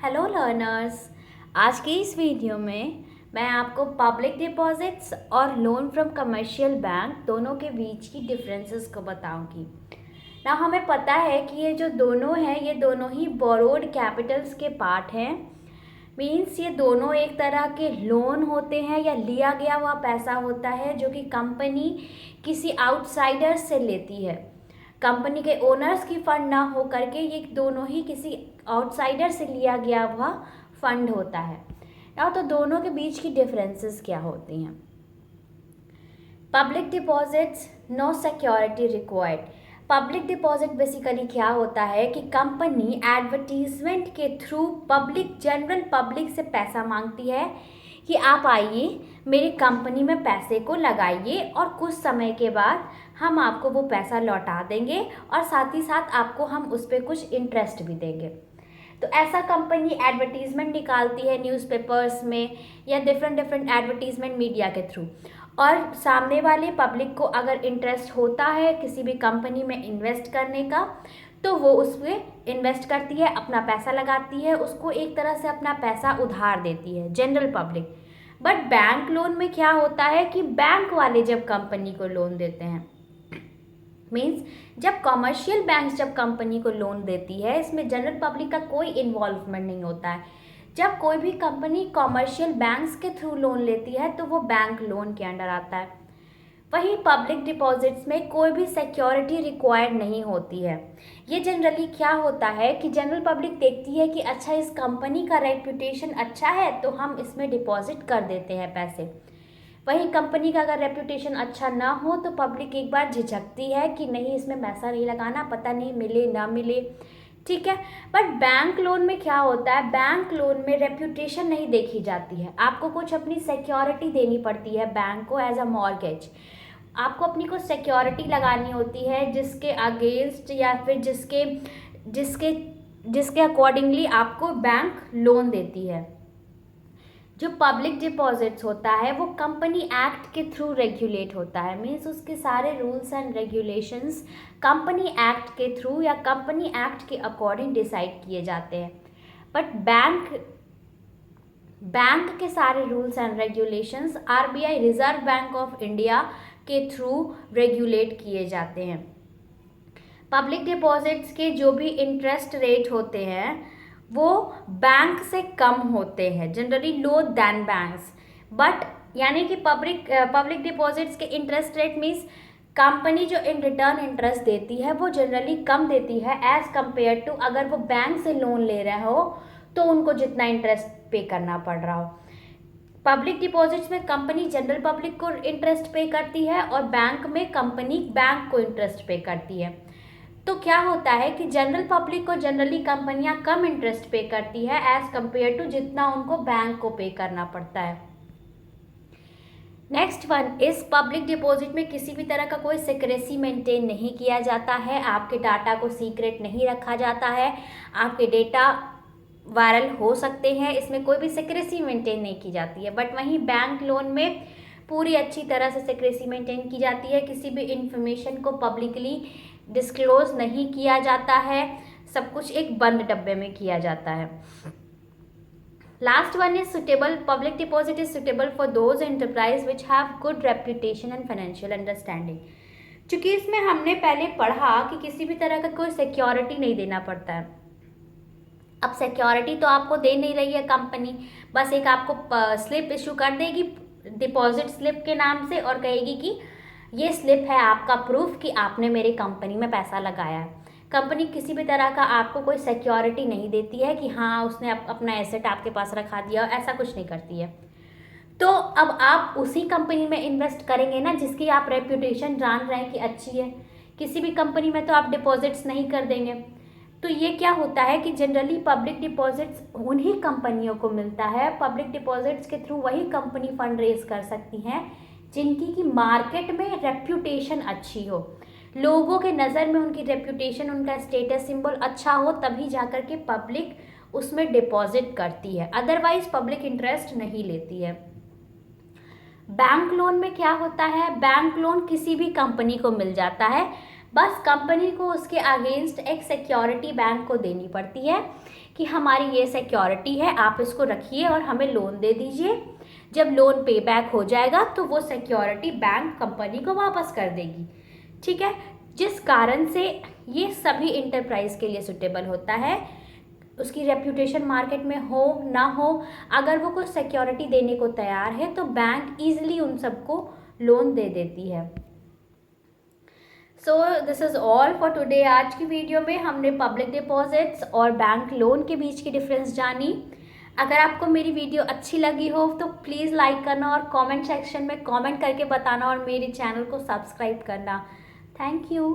Hello learners. आज की इस वीडियो में मैं आपको पब्लिक डिपॉजिट्स और लोन फ्रॉम कमर्शियल बैंक दोनों के बीच की डिफरेंसेस को बताऊंगी ना। हमें पता है कि ये जो दोनों हैं ये दोनों ही बोरोड कैपिटल्स के पार्ट हैं। मीन्स ये दोनों एक तरह के लोन होते हैं या लिया गया हुआ पैसा होता है जो कि कंपनी किसी आउटसाइडर से लेती है। कंपनी के ओनर्स की फंड ना हो करके ये दोनों ही किसी आउटसाइडर से लिया गया हुआ फंड होता है ना। तो दोनों के बीच की डिफरेंसेस क्या होती हैं? Public deposits, no security required. Public deposit basically क्या होता है कि कंपनी एडवर्टीजमेंट के थ्रू जनरल पब्लिक से पैसा मांगती है कि आप आइए मेरी कंपनी में पैसे को लगाइए और कुछ समय के बाद हम आपको वो पैसा लौटा देंगे और साथ ही साथ आपको हम उस पर कुछ इंटरेस्ट भी देंगे। तो ऐसा कंपनी एडवर्टीजमेंट निकालती है न्यूज़पेपर्स में या डिफरेंट एडवर्टीजमेंट मीडिया के थ्रू, और सामने वाले पब्लिक को अगर इंटरेस्ट होता है किसी भी कंपनी में इन्वेस्ट करने का तो वो उस पर इन्वेस्ट करती है, अपना पैसा लगाती है, उसको एक तरह से अपना पैसा उधार देती है general public. But bank loan में क्या होता है कि बैंक वाले जब कंपनी को लोन देते हैं, मीन्स जब कॉमर्शियल बैंक जब कंपनी को लोन देती है, इसमें जनरल पब्लिक का कोई इन्वॉल्वमेंट नहीं होता है। जब कोई भी कंपनी कॉमर्शियल बैंक्स के थ्रू लोन लेती है तो वो बैंक लोन के अंडर आता है। वहीं पब्लिक डिपॉजिट्स में कोई भी सिक्योरिटी रिक्वायर्ड नहीं होती है। ये जनरली क्या होता है कि जनरल पब्लिक देखती है कि अच्छा इस कंपनी का रेपुटेशन अच्छा है तो हम इसमें डिपॉजिट कर देते हैं पैसे। वहीं कंपनी का अगर रेपुटेशन अच्छा ना हो तो पब्लिक एक बार झिझकती है कि नहीं इसमें पैसा नहीं लगाना, पता नहीं मिले ना मिले, ठीक है। बट बैंक लोन में क्या होता है, बैंक लोन में रेपुटेशन नहीं देखी जाती है, आपको कुछ अपनी सिक्योरिटी देनी पड़ती है बैंक को एज अ मॉर्गेज। आपको अपनी कुछ सिक्योरिटी लगानी होती है जिसके अगेंस्ट या फिर जिसके जिसके जिसके अकॉर्डिंगली आपको बैंक लोन देती है। जो पब्लिक डिपॉजिट्स होता है वो कंपनी एक्ट के थ्रू रेगुलेट होता है, मीन्स उसके सारे rules and regulations company act के थ्रू या कंपनी एक्ट के अकॉर्डिंग डिसाइड किए जाते हैं। बट बैंक के सारे rules and regulations RBI reserve bank of India के थ्रू रेगुलेट किए जाते हैं। पब्लिक डिपॉजिट्स के जो भी इंटरेस्ट रेट होते हैं वो बैंक से कम होते हैं, generally low than banks. But यानी कि पब्लिक डिपॉजिट्स के इंटरेस्ट रेट मीन्स कंपनी जो इन रिटर्न इंटरेस्ट देती है वो जनरली कम देती है एज कंपेयर टू अगर वो बैंक से लोन ले रहे हो तो उनको जितना इंटरेस्ट पे करना पड़ रहा हो। पब्लिक डिपॉजिट्स में कंपनी जनरल पब्लिक को इंटरेस्ट पे करती है और बैंक में कंपनी बैंक को इंटरेस्ट पे करती है। तो क्या होता है कि जनरल पब्लिक को जनरली कंपनियां कम इंटरेस्ट पे करती है एज कंपेयर टू जितना उनको बैंक को पे करना पड़ता है। नेक्स्ट वन इस पब्लिक डिपॉजिट में किसी भी तरह का कोई सिक्रेसी मेंटेन नहीं किया जाता है, आपके डाटा को सीक्रेट नहीं रखा जाता है, आपके डेटा वायरल हो सकते हैं, इसमें कोई भी सिक्रेसी मेंटेन नहीं की जाती है। बट वहीं बैंक लोन में पूरी अच्छी तरह से सिक्रेसी मेंटेन की जाती है, किसी भी इंफॉर्मेशन को पब्लिकली डिस्क्लोज नहीं किया जाता है, सब कुछ एक बंद डब्बे में किया जाता है। Last one is suitable public deposit is suitable for those enterprise which have good reputation and financial understanding. चूंकि इसमें हमने पहले पढ़ा कि किसी भी तरह का कोई सिक्योरिटी नहीं देना पड़ता है। अब सिक्योरिटी तो आपको दे नहीं रही है कंपनी, बस एक आपको स्लिप इशू कर देगी डिपॉजिट स्लिप के नाम से और कहेगी कि ये स्लिप है आपका प्रूफ कि आपने मेरी कंपनी में पैसा लगाया है। कंपनी किसी भी तरह का आपको कोई सिक्योरिटी नहीं देती है कि हाँ उसने अपना एसेट आपके पास रखा दिया, ऐसा कुछ नहीं करती है। तो अब आप उसी कंपनी में इन्वेस्ट करेंगे ना जिसकी आप रेप्यूटेशन जान रहे हैं कि अच्छी है। किसी भी कंपनी में तो आप डिपॉजिट्स नहीं कर देंगे। तो ये क्या होता है कि जनरली पब्लिक डिपॉजिट्स उन्हीं कंपनियों को मिलता है, पब्लिक डिपॉजिट्स के थ्रू वही कंपनी फंड रेज कर सकती हैं जिनकी की मार्केट में रेप्यूटेशन अच्छी हो, लोगों के नज़र में उनकी रेप्यूटेशन, उनका स्टेटस सिंबल अच्छा हो, तभी जाकर के पब्लिक उसमें डिपॉजिट करती है, अदरवाइज पब्लिक इंटरेस्ट नहीं लेती है। बैंक लोन में क्या होता है, बैंक लोन किसी भी कंपनी को मिल जाता है, बस कंपनी को उसके अगेंस्ट एक सिक्योरिटी बैंक को देनी पड़ती है कि हमारी ये सिक्योरिटी है, आप इसको रखिए और हमें लोन दे दीजिए। जब लोन पे बैक हो जाएगा तो वो सिक्योरिटी बैंक कंपनी को वापस कर देगी, ठीक है। जिस कारण से ये सभी इंटरप्राइज के लिए सुटेबल होता है। उसकी रेप्यूटेशन मार्केट में हो ना हो, अगर वो कोई सिक्योरिटी देने को तैयार है तो बैंक ईजिली उन सबको लोन दे देती है। So this is all for today. आज की वीडियो में हमने पब्लिक डिपॉजिट्स और बैंक लोन के बीच की डिफरेंस जानी। अगर आपको मेरी वीडियो अच्छी लगी हो तो प्लीज़ लाइक करना और कमेंट सेक्शन में कमेंट करके बताना और मेरे चैनल को सब्सक्राइब करना। Thank you.